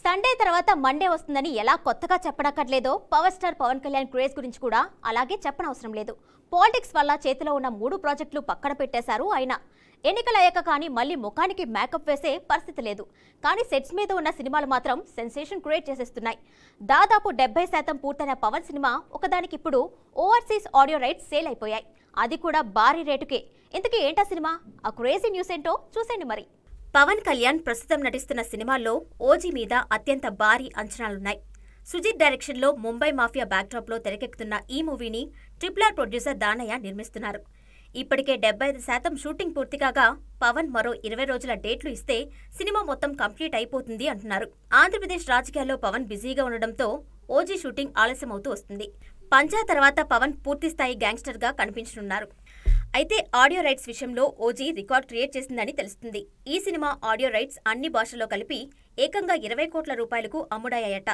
Sunday తర్వాత Monday వస్తుందని ఎలా కొత్తగా చెప్పనక్కర్లేదో power star Pawan Kalyan craze గురించి కూడా అలాగే చెప్పనవసరం లేదు. పాలిటిక్స్ వల్ల చేతిలో ఉన్న 3 ప్రాజెక్టులు పక్కన పెట్టేశారు ఆయన. ఎన్నికలయ్యాక కానీ మళ్ళీ ముఖానికి మేకప్ వేసే పరిస్థితి లేదు. కానీ సెట్స్ మీద ఉన్న సినిమాలు మాత్రం సెన్సేషన్ క్రియేట్ చేసేస్తున్నాయి. దాదాపు 70% పూర్తయిన పవన్ సినిమా ఒకదానికిప్పుడు ఓవర్సీస్ ఆడియో రైట్స్ సేల్ అయిపోయాయి. అది కూడా భారీ రేటుకే. ఇంతకీ ఏంటా సినిమా? ఆ క్రేజీ న్యూస్ ఏంటో చూసేయండి మరి. పవన్ కళ్యాణ్ ప్రస్తుతం నటిస్తున్న సినిమాల్లో ఓజీ మీద అత్యంత భారీ అంచనాలున్నాయి. సుజిత్ డైరెక్షన్లో ముంబై మాఫియా బ్యాక్డ్రాప్లో తెరకెక్కుతున్న ఈ మూవీని RRR ప్రొడ్యూసర్ దానయ్య నిర్మిస్తున్నారు. ఇప్పటికే 75% షూటింగ్ పూర్తి కాగా పవన్ మరో 20 రోజుల డేట్లు ఇస్తే సినిమా మొత్తం కంప్లీట్ అయిపోతుంది అంటున్నారు. ఆంధ్రప్రదేశ్ రాజకీయాల్లో పవన్ బిజీగా ఉండడంతో ఓజీ షూటింగ్ ఆలస్యమవుతూ వస్తుంది. పంజా తర్వాత పవన్ పూర్తిస్థాయి గ్యాంగ్స్టర్గా కనిపించనున్నారు. అయితే ఆడియో రైట్స్ విషయంలో ఓజీ రికార్డ్ క్రియేట్ చేసిందని తెలుస్తుంది. ఈ సినిమా ఆడియో రైట్స్ అన్ని భాషల్లో కలిపి ఏకంగా 20 కోట్ల రూపాయలకు అమ్ముడయ్యాయట.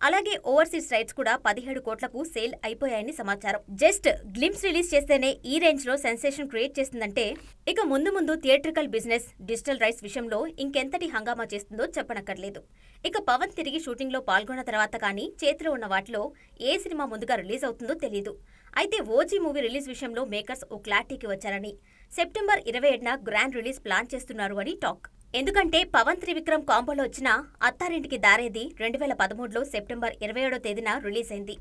అలాగే ఓవర్సీస్ రైట్స్ కూడా 17 కోట్లకు సేల్ అయిపోయాయని సమాచారం. జస్ట్ గ్లింప్స్ రిలీజ్ చేస్తేనే ఈ రేంజ్ లో సెన్సేషన్ క్రియేట్ చేసిందంటే ఇక ముందు థియేట్రికల్ బిజినెస్, డిజిటల్ రైట్స్ విషయంలో ఇంకెంతటి హంగామా చేస్తుందో చెప్పనక్కర్లేదు. ఇక పవన్ తిరిగి షూటింగ్ లో పాల్గొన్న తర్వాత కానీ చేతిలో ఉన్న వాటిలో ఏ సినిమా ముందుగా రిలీజ్ అవుతుందో తెలియదు. అయితే ఓజీ మూవీ రిలీజ్ విషయంలో మేకర్స్ ఓ క్లారిటీకి వచ్చారని, సెప్టెంబర్ 27న గ్రాండ్ రిలీజ్ ప్లాన్ చేస్తున్నారు అని టాక్. ఎందుకంటే పవన్ త్రివిక్రమ్ కాంబోలో వచ్చిన అత్తారింటికి దారేది 2013లో సెప్టెంబర్ 27వ తేదీన రిలీజ్ అయింది.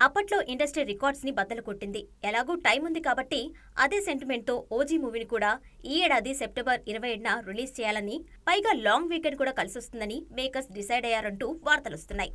అప్పట్లో ఇండస్ట్రీ రికార్డ్స్ ని బద్దలు కొట్టింది. ఎలాగూ టైం ఉంది కాబట్టి అదే సెంటిమెంట్ తో ఓజీ మూవీని కూడా ఈ ఏడాది సెప్టెంబర్ 27న రిలీజ్ చేయాలని, పైగా లాంగ్ వీకెండ్ కూడా కలిసొస్తుందని మేకర్స్ డిసైడ్ అయ్యారంటూ వార్తలొస్తున్నాయి.